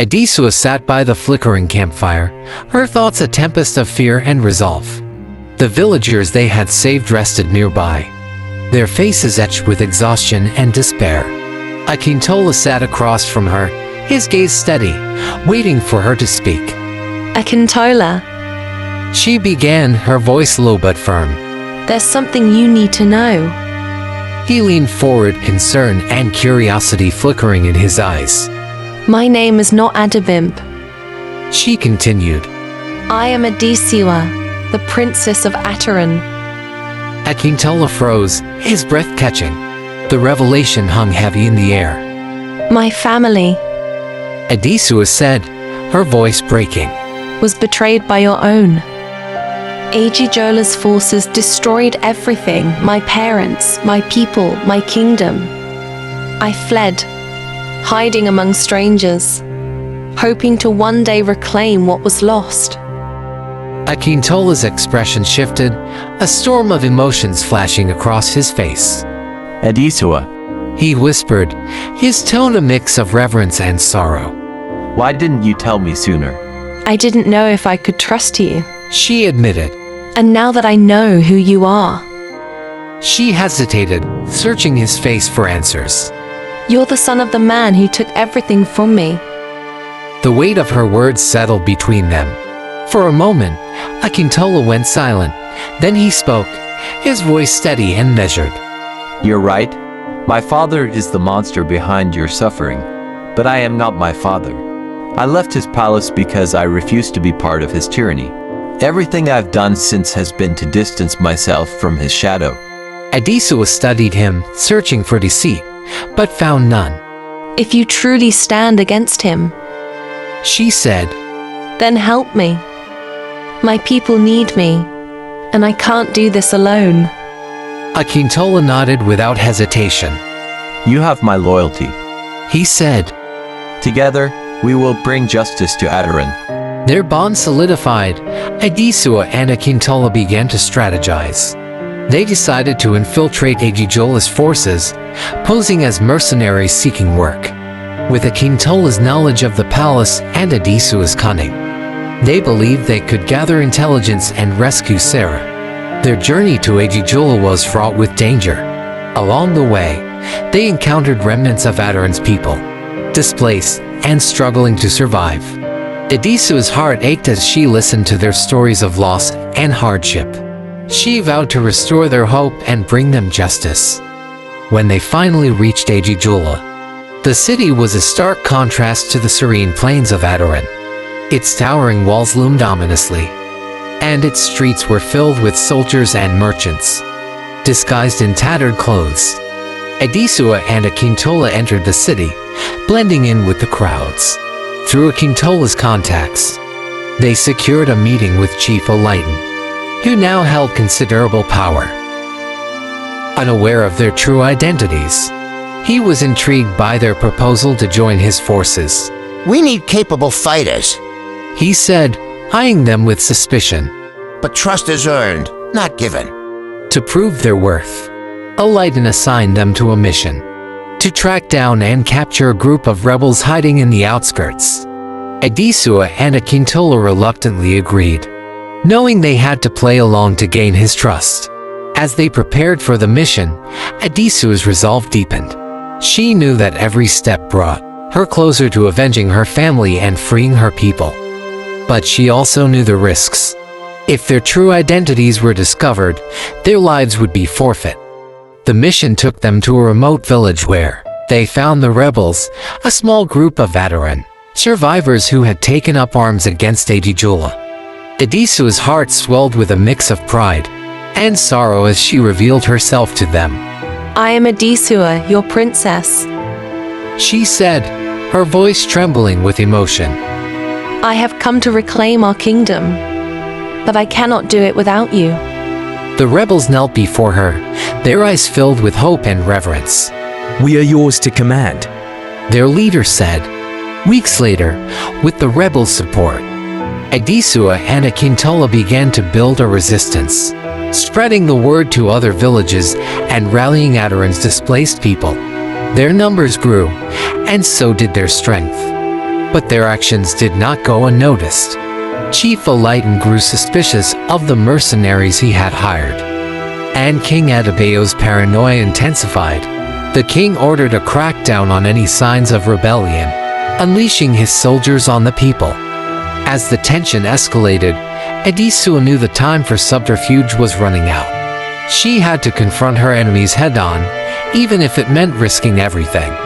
Adesewa sat by the flickering campfire, her thoughts a tempest of fear and resolve. The villagers they had saved rested nearby, their faces etched with exhaustion and despair. Akintola sat across from her, his gaze steady, waiting for her to speak. Akintola, She began, her voice low but firm. there's something you need to know. He leaned forward, concern and curiosity flickering in his eyes. My name is not Adebimp. She continued. I am Adesewa, the princess of Ataran. Akintola froze, his breath catching. The revelation hung heavy in the air. My family Adesewa said, her voice breaking. was betrayed by your own. Ajijola's forces destroyed everything, my parents, my people, my kingdom. I fled, hiding among strangers, hoping to one day reclaim what was lost. Akintola's expression shifted, a storm of emotions flashing across his face. Adesewa, He whispered, his tone a mix of reverence and sorrow. why didn't you tell me sooner? I didn't know if I could trust you, She admitted. and now that I know who you are, She hesitated, searching his face for answers. you're the son of the man who took everything from me. The weight of her words settled between them. For a moment, Akintola went silent. Then he spoke, his voice steady and measured. You're right. My father is the monster behind your suffering. But I am not my father. I left his palace because I refused to be part of his tyranny. Everything I've done since has been to distance myself from his shadow. Adesewa studied him, searching for deceit, but found none. If you truly stand against him, She said, then help me. My people need me, and I can't do this alone. Akintola nodded without hesitation. You have my loyalty. He said, Together, we will bring justice to Ataran. their bond solidified. Adesewa and Akintola began to strategize. They decided to infiltrate Ajijola's forces, posing as mercenaries seeking work. With Akintola's knowledge of the palace and Adesewa's cunning, they believed they could gather intelligence and rescue Sarah. Their journey to Ajijola was fraught with danger. Along the way, they encountered remnants of Ataran's people, displaced and struggling to survive. Adesewa's heart ached as she listened to their stories of loss and hardship. She vowed to restore their hope and bring them justice. When they finally reached Ajijola, the city was a stark contrast to the serene plains of Ataran. Its towering walls loomed ominously, and its streets were filled with soldiers and merchants, disguised in tattered clothes. Adesewa and Akintola entered the city, blending in with the crowds. Through Akintola's contacts, they secured a meeting with Chief Olumide, who now held considerable power. Unaware of their true identities, he was intrigued by their proposal to join his forces. We need capable fighters, He said, eyeing them with suspicion. but trust is earned, not given. To prove their worth, Olumide assigned them to a mission: to track down and capture a group of rebels hiding in the outskirts. Adesewa and Akintola reluctantly agreed, knowing they had to play along to gain his trust. As they prepared for the mission, Adesewa's resolve deepened. She knew that every step brought her closer to avenging her family and freeing her people. But she also knew the risks. If their true identities were discovered, their lives would be forfeit. The mission took them to a remote village where they found the rebels, a small group of Ataran survivors who had taken up arms against Ajijola. Adesewa's heart swelled with a mix of pride and sorrow as she revealed herself to them. I am Adesewa, your princess. She said, her voice trembling with emotion. I have come to reclaim our kingdom, but I cannot do it without you. The rebels knelt before her, their eyes filled with hope and reverence. We are yours to command. Their leader said. Weeks later, with the rebels' support, Adesewa and Akintola began to build a resistance, spreading the word to other villages and rallying Ataran's displaced people. Their numbers grew, and so did their strength. but their actions did not go unnoticed. Chief Olumide grew suspicious of the mercenaries he had hired, and King Adesewa's paranoia intensified. The king ordered a crackdown on any signs of rebellion, unleashing his soldiers on the people. As the tension escalated, Adesewa knew the time for subterfuge was running out. She had to confront her enemies head-on, even if it meant risking everything.